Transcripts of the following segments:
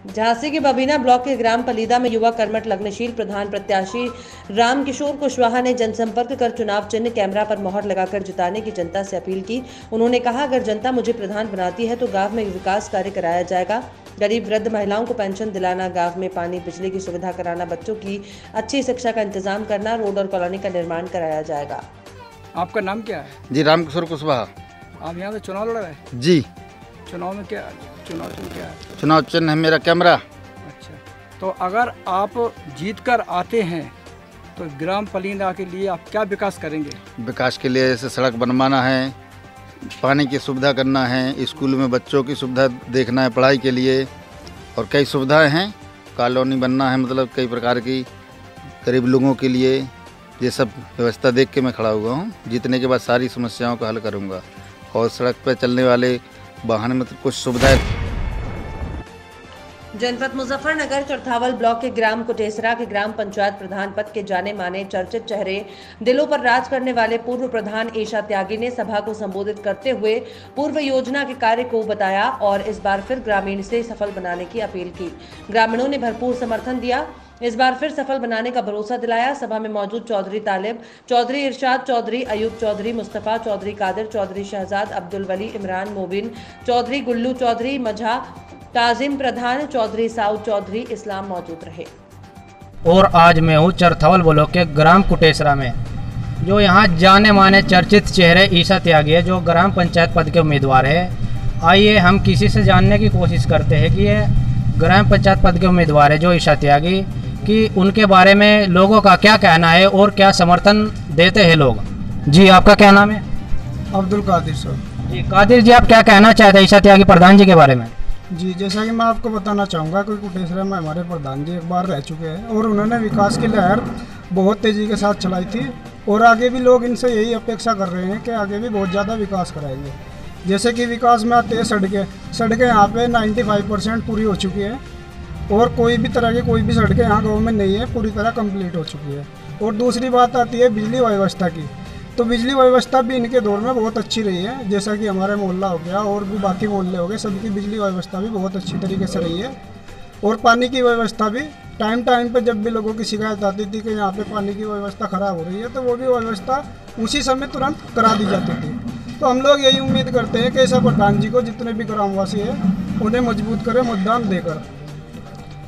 झांसी के बबीना ब्लॉक के ग्राम पलीदा में युवा कर्मठ लग्नशील प्रधान प्रत्याशी रामकिशोर कुशवाहा ने जनसंपर्क कर चुनाव चिन्ह कैमरा पर मोहर लगाकर जिताने की जनता से अपील की। उन्होंने कहा, अगर जनता मुझे प्रधान बनाती है तो गांव में विकास कार्य कराया जाएगा। गरीब वृद्ध महिलाओं को पेंशन दिलाना, गांव में पानी बिजली की सुविधा कराना, बच्चों की अच्छी शिक्षा का इंतजाम करना, रोड और कॉलोनी का निर्माण कराया जाएगा। आपका नाम क्या है? जी, रामकिशोर कुशवाहा। आप यहाँ से चुनाव लड़ रहे हैं? जी। चुनाव में क्या चुनाव चिन्ह क्या है? चुनाव चिन्ह है मेरा कैमरा। अच्छा, तो अगर आप जीत कर आते हैं तो ग्राम पलीदा के लिए आप क्या विकास करेंगे? विकास के लिए जैसे सड़क बनवाना है, पानी की सुविधा करना है, स्कूल में बच्चों की सुविधा देखना है पढ़ाई के लिए, और कई सुविधाएं हैं। कॉलोनी बनना है, मतलब कई प्रकार की गरीब लोगों के लिए। ये सब व्यवस्था देख के मैं खड़ा हुआ हूँ। जीतने के बाद सारी समस्याओं का हल करूँगा। और सड़क पर चलने वाले वाहन में तो कुछ सुविधाएं। जनपद मुजफ्फरनगर चरथावल ब्लॉक के ग्राम कुटेसरा के ग्राम पंचायत प्रधान पद के जाने माने चर्चित चेहरे, दिलों पर राज करने वाले पूर्व प्रधान ईशा त्यागी ने सभा को संबोधित करते हुए पूर्व योजना के कार्य को बताया और इस बार फिर ग्रामीण से सफल बनाने की अपील की। ग्रामीणों ने भरपूर समर्थन दिया, इस बार फिर सफल बनाने का भरोसा दिलाया। सभा में मौजूद चौधरी तालिब, चौधरी इरशाद चौधरी, अयूब चौधरी, मुस्तफा चौधरी, कादिर चौधरी, शहजाद, अब्दुल वली, इमरान, मोबिन चौधरी, गुल्लू चौधरी, मझा, ताजिम प्रधान, चौधरी साउद चौधरी, इस्लाम मौजूद रहे। और आज मैं हूँ चरथावल ब्लॉक के ग्राम कुटेसरा में, जो यहाँ जाने माने चर्चित चेहरे ईशा त्यागी है, जो ग्राम पंचायत पद के उम्मीदवार है। आइए हम किसी से जानने की कोशिश करते हैं कि ये ग्राम पंचायत पद के उम्मीदवार है जो ईशा त्यागी, कि उनके बारे में लोगों का क्या कहना है और क्या समर्थन देते हैं लोग। जी, आपका क्या नाम है? अब्दुल कादिर साहब। जी कादिर जी, आप क्या कहना चाहते हैं ईशा त्यागी प्रधान जी के बारे में? जी, जैसा कि मैं आपको बताना चाहूँगा कि कुटेसरा में हमारे प्रधान जी एक बार रह चुके हैं और उन्होंने विकास की लहर बहुत तेज़ी के साथ चलाई थी और आगे भी लोग इनसे यही अपेक्षा कर रहे हैं कि आगे भी बहुत ज़्यादा विकास कराएंगे। जैसे कि विकास में आते हैं सड़कें यहाँ पे 95% पूरी हो चुकी है और कोई भी तरह की कोई भी सड़कें यहाँ गाँव में नहीं है, पूरी तरह कंप्लीट हो चुकी है। और दूसरी बात आती है बिजली व्यवस्था की, तो बिजली व्यवस्था भी इनके दौर में बहुत अच्छी रही है। जैसा कि हमारे मोहल्ला हो गया और भी बाकी मोहल्ले हो गए, सबकी बिजली व्यवस्था भी बहुत अच्छी तरीके से रही है। और पानी की व्यवस्था भी टाइम पे जब भी लोगों की शिकायत आती थी कि यहाँ पे पानी की व्यवस्था ख़राब हो रही है, तो वो भी व्यवस्था उसी समय तुरंत करा दी जाती थी। तो हम लोग यही उम्मीद करते हैं कि ऐसा प्रधान जी को जितने भी ग्रामवासी हैं उन्हें मजबूत करें मतदान देकर।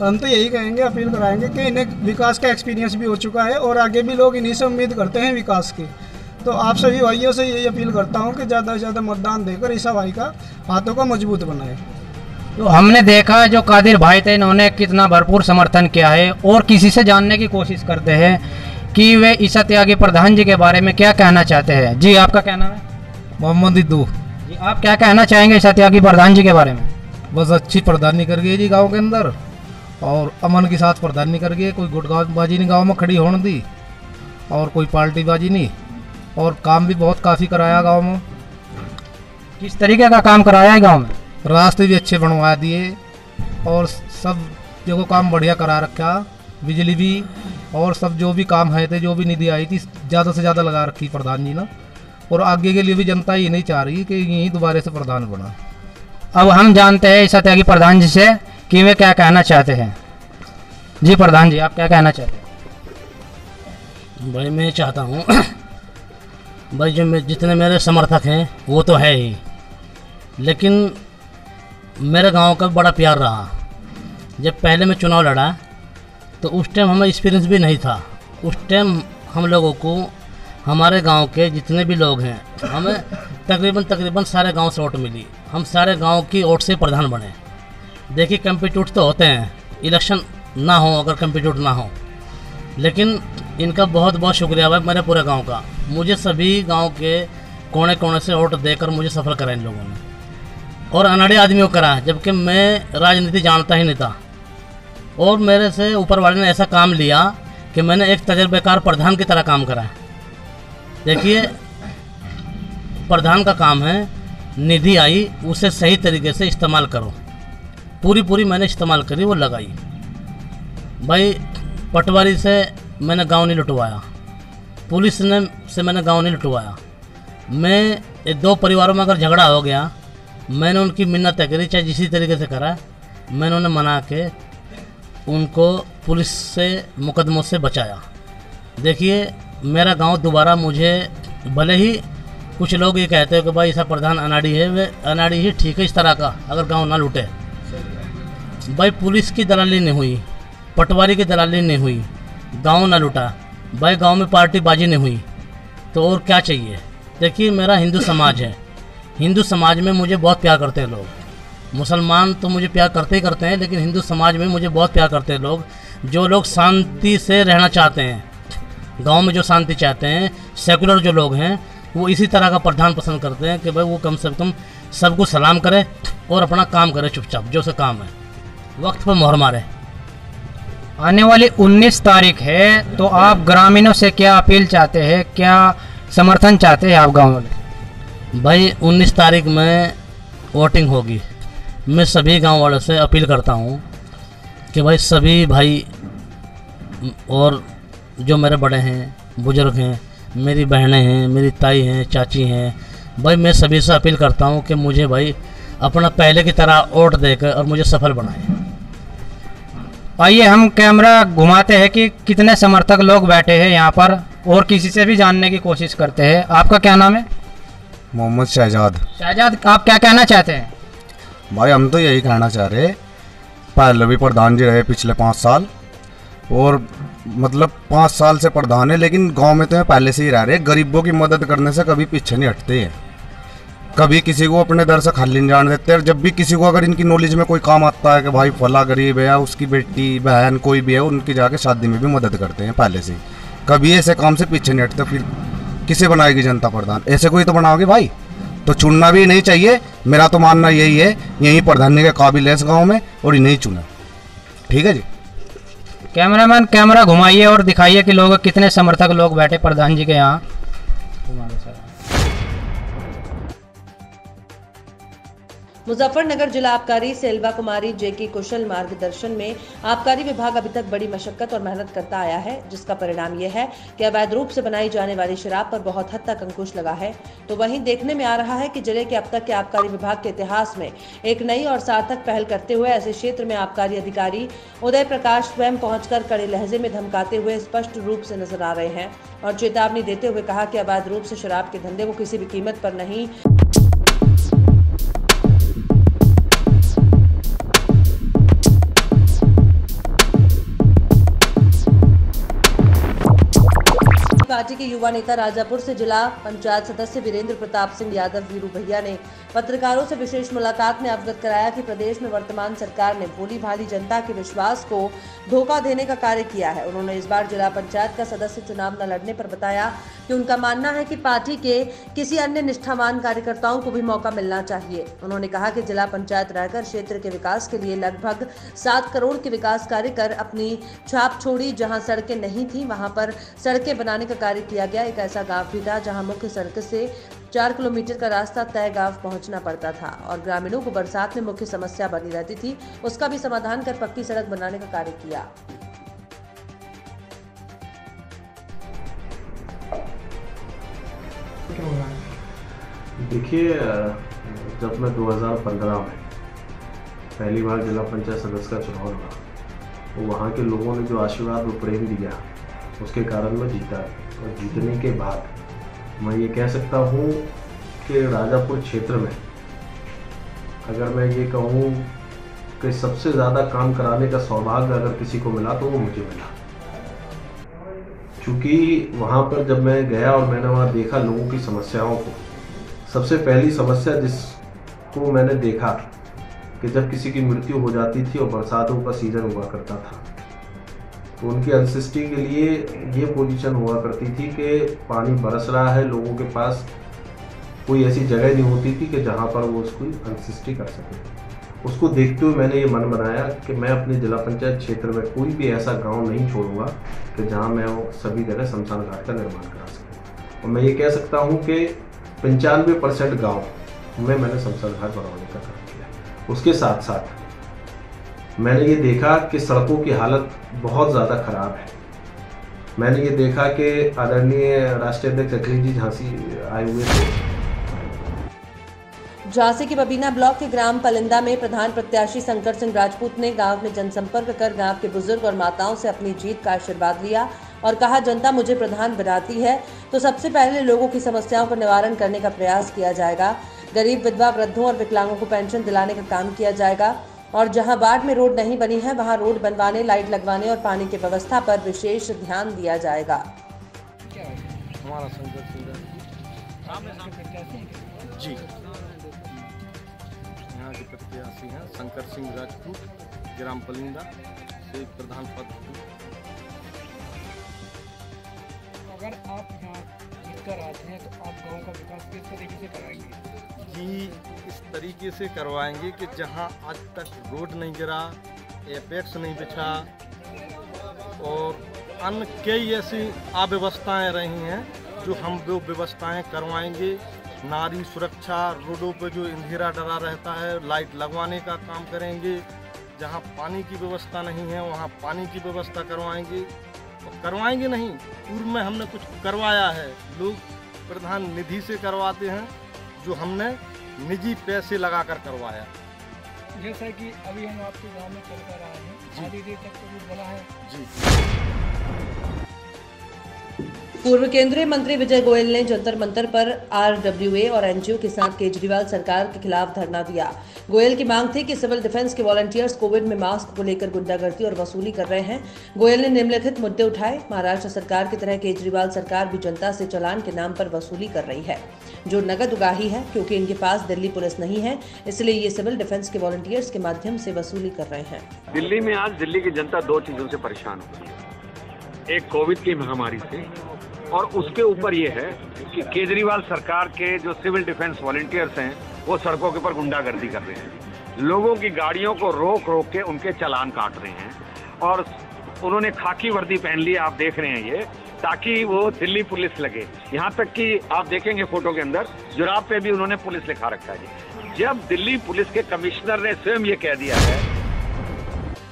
हम तो यही कहेंगे, अपील कराएंगे कि इन्हें विकास का एक्सपीरियंस भी हो चुका है और आगे भी लोग इन्हीं से उम्मीद करते हैं विकास की। तो आप सभी भाइयों से यही अपील करता हूं कि ज़्यादा से ज़्यादा मतदान देकर ईशा भाई का हाथों को मजबूत बनाए। तो हमने देखा जो कादिर भाई थे, इन्होंने कितना भरपूर समर्थन किया है और किसी से जानने की कोशिश करते हैं कि वे ईशा त्यागी प्रधान जी के बारे में क्या कहना चाहते हैं। जी, आपका क्या नाम है? मोहम्मद इद्दू। जी, आप क्या कहना चाहेंगे ईशा त्यागी प्रधान जी के बारे में? बस अच्छी प्रधानी कर गई जी गांव के अंदर, और अमन के साथ प्रधानी कर गई। कोई गुटबाजी नहीं गांव में खड़ी होने दी और कोई पार्टीबाजी नहीं, और काम भी बहुत काफ़ी कराया गांव में। किस तरीके का काम कराया है गांव में? रास्ते भी अच्छे बनवा दिए और सब जो काम बढ़िया करा रखा, बिजली भी, और सब जो भी काम है थे, जो भी निधि आई थी ज़्यादा से ज़्यादा लगा रखी प्रधान जी ने। और आगे के लिए भी जनता ये नहीं चाह रही कि यही दोबारा से प्रधान बना। अब हम जानते हैं ईशा त्यागी प्रधान जी से कि वे क्या कहना चाहते हैं। जी प्रधान जी, आप क्या कहना चाहते हैं? भाई मैं चाहता हूँ भाई जो जितने मेरे समर्थक हैं वो तो है ही, लेकिन मेरे गांव का बड़ा प्यार रहा। जब पहले मैं चुनाव लड़ा तो उस टाइम हमें एक्सपीरियंस भी नहीं था। उस टाइम हम लोगों को, हमारे गांव के जितने भी लोग हैं, हमें तकरीबन सारे गांव से वोट मिली। हम सारे गांव की वोट से प्रधान बने। देखिए, कम्पिट्यूट तो होते हैं, इलेक्शन ना हो अगर कम्पिट्यूट ना हो, लेकिन इनका बहुत बहुत शुक्रिया भाई मेरे पूरे गांव का। मुझे सभी गांव के कोने कोने से वोट देकर मुझे सफल करा इन लोगों ने, और अनाड़ी आदमियों करा, जबकि मैं राजनीति जानता ही नहीं था। और मेरे से ऊपर वाले ने ऐसा काम लिया कि मैंने एक तजर्बेकार प्रधान की तरह काम करा है। देखिए, प्रधान का काम है, निधि आई उसे सही तरीके से इस्तेमाल करो। पूरी मैंने इस्तेमाल करी, वो लगाई। भाई पटवारी से मैंने गांव नहीं लुटवाया, पुलिस ने से मैंने गांव नहीं लुटवाया। मैं दो परिवारों में अगर झगड़ा हो गया, मैंने उनकी मिन्नत तय करी, चाहे जिसी तरीके से करा, मैंने उन्हें मना के उनको पुलिस से मुकदमों से बचाया। देखिए मेरा गांव दोबारा मुझे, भले ही कुछ लोग ये कहते हैं कि भाई ऐसा प्रधान अनाड़ी है, वे अनाड़ी ही ठीक है इस तरह का, अगर गांव ना लूटे। भाई पुलिस की दलाली नहीं हुई, पटवारी की दलाली नहीं हुई, गांव ना लूटा, भाई गांव में पार्टी बाजी नहीं हुई, तो और क्या चाहिए। देखिए मेरा हिंदू समाज है, हिंदू समाज में मुझे बहुत प्यार करते हैं लोग। मुसलमान तो मुझे प्यार करते ही करते हैं, लेकिन हिंदू समाज में मुझे बहुत प्यार करते हैं लोग। जो लोग शांति से रहना चाहते हैं, गांव में जो शांति चाहते हैं, सेकुलर जो लोग हैं, वो इसी तरह का प्रधान पसंद करते हैं कि भाई वो कम से कम सबको सलाम करे और अपना काम करे चुपचाप, जो से काम है, वक्त पर मोहर मारे। आने वाली 19 तारीख है, तो आप ग्रामीणों से क्या अपील चाहते हैं, क्या समर्थन चाहते हैं आप गाँव वाले? भाई 19 तारीख में वोटिंग होगी। मैं सभी गांव वालों से अपील करता हूं कि भाई सभी भाई और जो मेरे बड़े हैं, बुजुर्ग हैं, मेरी बहनें हैं, मेरी ताई हैं, चाची हैं, भाई मैं सभी से अपील करता हूं कि मुझे भाई अपना पहले की तरह वोट देकर और मुझे सफल बनाए। आइए हम कैमरा घुमाते हैं कि कितने समर्थक लोग बैठे हैं यहाँ पर, और किसी से भी जानने की कोशिश करते हैं। आपका क्या नाम है? मोहम्मद शहजाद। शहजाद, आप क्या कहना चाहते हैं? भाई हम तो यही कहना चाह रहे, पहले भी प्रधान जी रहे पिछले 5 साल, और मतलब 5 साल से प्रधान है, लेकिन गांव में तो है पहले से ही रह रहे। गरीबों की मदद करने से कभी पीछे नहीं हटते हैं, कभी किसी को अपने दर से खाली नहीं जाने देते। और जब भी किसी को अगर इनकी नॉलेज में कोई काम आता है कि भाई फला गरीब है या उसकी बेटी बहन कोई भी है, उनकी जाके शादी में भी मदद करते हैं पहले से ही। कभी ऐसे काम से पीछे नहीं हटते। फिर किसे बनाएगी जनता प्रधान? ऐसे कोई तो बनाओगे भाई, तो चुनना भी नहीं चाहिए। मेरा तो मानना यही है, यही प्रधानी के काबिल है इस गाँव में, और इन्हें चुने। ठीक है जी। कैमरामैन कैमरा घुमाइए और दिखाइए कि लोग कितने समर्थक लोग बैठे प्रधान जी के यहाँ। मुजफ्फरनगर जिला आबकारी सेल्वा कुमारी जे की कुशल मार्गदर्शन में आबकारी विभाग अभी तक बड़ी मशक्कत और मेहनत करता आया है, जिसका परिणाम यह है कि अवैध रूप से बनाई जाने वाली शराब पर बहुत हद तक अंकुश लगा है। तो वहीं देखने में आ रहा है कि जिले के अब तक के आबकारी विभाग के इतिहास में एक नई और सार्थक पहल करते हुए ऐसे क्षेत्र में आबकारी अधिकारी उदय प्रकाश स्वयं पहुंचकर कड़े लहजे में धमकाते हुए स्पष्ट रूप से नजर आ रहे हैं और चेतावनी देते हुए कहा कि अवैध रूप से शराब के धंधे को किसी भी कीमत पर नहीं पार्टी के युवा नेता राजापुर से जिला पंचायत सदस्य वीरेंद्र प्रताप सिंह यादव वीरू भैया ने पत्रकारों से विशेष मुलाकात में अवगत कराया कि प्रदेश में वर्तमान सरकार ने भोली भाली जनता के विश्वास को धोखा देने का कार्य किया है। उन्होंने इस बार जिला पंचायत का सदस्य चुनाव न लड़ने पर बताया कि उनका मानना है कि पार्टी के किसी अन्य निष्ठावान कार्यकर्ताओं को भी मौका मिलना चाहिए। उन्होंने कहा कि जिला पंचायत रहकर क्षेत्र के विकास के लिए लगभग 7 करोड़ के विकास कार्य कर अपनी छाप छोड़ी। जहां सड़कें नहीं थी वहां पर सड़कें बनाने का कार्य किया गया। एक ऐसा गांव भी था जहां मुख्य सड़क से 4 किलोमीटर का रास्ता तय गांव पहुंचना पड़ता था और ग्रामीणों को बरसात में मुख्य समस्या बनी रहती थी। उसका भी समाधान कर पक्की सड़क बनाने का कार्य किया। देखिए, जब मैं 2015 में पहली बार जिला पंचायत सदस्य का चुनाव लड़ा तो वहाँ के लोगों ने जो आशीर्वाद और प्रेम दिया उसके कारण मैं जीता। और जीतने के बाद मैं ये कह सकता हूँ कि राजापुर क्षेत्र में अगर मैं ये कहूँ कि सबसे ज़्यादा काम कराने का सौभाग्य अगर किसी को मिला तो वो मुझे मिला। क्योंकि वहाँ पर जब मैं गया और मैंने वहाँ देखा लोगों की समस्याओं को, सबसे पहली समस्या जिसको मैंने देखा कि जब किसी की मृत्यु हो जाती थी और बरसातों का सीज़न हुआ करता था तो उनकी अंत्येष्टि के लिए ये पोजीशन हुआ करती थी कि पानी बरस रहा है, लोगों के पास कोई ऐसी जगह नहीं होती थी कि जहाँ पर वो उसकी अंत्येष्टि कर सके। उसको देखते हुए मैंने ये मन बनाया कि मैं अपने जिला पंचायत क्षेत्र में कोई भी ऐसा गांव नहीं छोड़ूंगा कि जहाँ मैं वो सभी जगह शमशान घाट का निर्माण करा सकूँ। और मैं ये कह सकता हूँ कि 95% गाँव में मैंने शमशान घाट बनवाने का काम किया। उसके साथ साथ मैंने ये देखा कि सड़कों की हालत बहुत ज़्यादा ख़राब है। मैंने ये देखा कि आदरणीय राष्ट्रीय अध्यक्ष अखिलेश जी झांसी आए हुए थे। झांसी के बबीना ब्लॉक के ग्राम पलिंदा में प्रधान प्रत्याशी शंकर सिंह राजपूत ने गांव में जनसंपर्क कर गांव के बुजुर्ग और माताओं से अपनी जीत का आशीर्वाद लिया और कहा, जनता मुझे प्रधान बनाती है तो सबसे पहले लोगों की समस्याओं का निवारण करने का प्रयास किया जाएगा। गरीब, विधवा, वृद्धों और विकलांगों को पेंशन दिलाने का काम किया जाएगा और जहां वार्ड में रोड नहीं बनी है वहां रोड बनवाने, लाइट लगवाने और पानी की व्यवस्था पर विशेष ध्यान दिया जाएगा। हमारा शंकर सिंह जी, यहाँ के प्रत्याशी हैं शंकर सिंह राजपूत, ग्राम पलिंदा से प्रधान पद। अगर आप यहाँ जीतकर आते हैं तो आप गांव का विकास किस तरीके से कराएंगे? जी, इस तरीके से करवाएंगे कि जहाँ आज तक रोड नहीं गिरा, एपेक्स नहीं बिछा और अन्य कई ऐसी अव्यवस्थाएं रही हैं जो हम वो व्यवस्थाएं करवाएंगे। नारी सुरक्षा, रोडों पर जो अंधेरा डरा रहता है लाइट लगवाने का काम करेंगे। जहां पानी की व्यवस्था नहीं है वहां पानी की व्यवस्था करवाएंगे। और करवाएंगे नहीं, पूर्व में हमने कुछ करवाया है, लोग प्रधान निधि से करवाते हैं जो हमने निजी पैसे लगाकर करवाया। जैसा कि अभी हम आपके गांव में चल कर आए हैं, आधी देर तक तो रोड बना है जी। पूर्व केंद्रीय मंत्री विजय गोयल ने जंतर मंतर पर आरडब्ल्यूए और एनजीओ के साथ केजरीवाल सरकार के खिलाफ धरना दिया। गोयल की मांग थी कि सिविल डिफेंस के वॉलंटियर्स कोविड में मास्क को लेकर गुंडागर्दी और वसूली कर रहे हैं। गोयल ने निम्नलिखित मुद्दे उठाए। महाराष्ट्र सरकार की तरह केजरीवाल सरकार भी जनता से चालान के नाम पर वसूली कर रही है, जो नगद उगाही है। क्योंकि इनके पास दिल्ली पुलिस नहीं है, इसलिए ये सिविल डिफेंस के वॉलंटियर्स के माध्यम से वसूली कर रहे हैं। दिल्ली में आज दिल्ली की जनता दो चीजों से परेशान हो रही है, एक कोविड की महामारी से और उसके ऊपर ये है कि केजरीवाल सरकार के जो सिविल डिफेंस वॉलंटियर्स हैं वो सड़कों के ऊपर गुंडागर्दी कर रहे हैं, लोगों की गाड़ियों को रोक रोक के उनके चालान काट रहे हैं और उन्होंने खाकी वर्दी पहन ली, आप देख रहे हैं ये, ताकि वो दिल्ली पुलिस लगे। यहाँ तक कि आप देखेंगे फोटो के अंदर जुराब पे भी उन्होंने पुलिस लिखा रखा है। जब दिल्ली पुलिस के कमिश्नर ने स्वयं ये कह दिया है।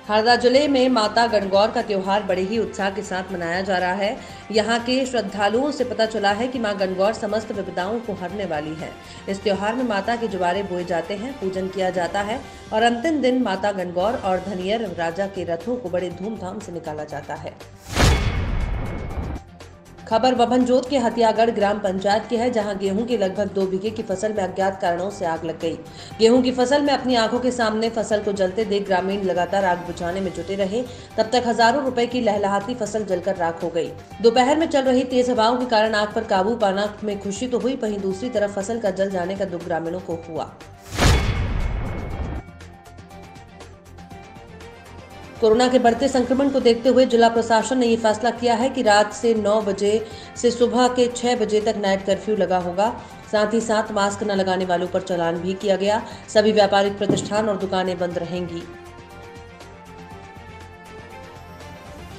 हरदा जिले में माता गणगौर का त्योहार बड़े ही उत्साह के साथ मनाया जा रहा है। यहाँ के श्रद्धालुओं से पता चला है कि मां गणगौर समस्त विपदाओं को हरने वाली है। इस त्योहार में माता के जुबारे बोए जाते हैं, पूजन किया जाता है और अंतिम दिन माता गणगौर और धनियर राजा के रथों को बड़े धूमधाम से निकाला जाता है। खबर बभनजोत के हथियागढ़ ग्राम पंचायत की है, जहां गेहूं की लगभग 2 बीघे की फसल में अज्ञात कारणों से आग लग गई। गेहूं की फसल में अपनी आंखों के सामने फसल को जलते देख ग्रामीण लगातार आग बुझाने में जुटे रहे। तब तक हजारों रुपए की लहलहाती फसल जलकर राख हो गई। दोपहर में चल रही तेज हवाओं के कारण आग पर काबू पाने में खुशी तो हुई, वहीं दूसरी तरफ फसल का जल जाने का दुख ग्रामीणों को हुआ। कोरोना के बढ़ते संक्रमण को देखते हुए जिला प्रशासन ने ये फैसला किया है कि रात से 9 बजे से सुबह के 6 बजे तक नाइट कर्फ्यू लगा होगा। साथ ही साथ मास्क न लगाने वालों पर चालान भी किया गया। सभी व्यापारिक प्रतिष्ठान और दुकानें बंद रहेंगी।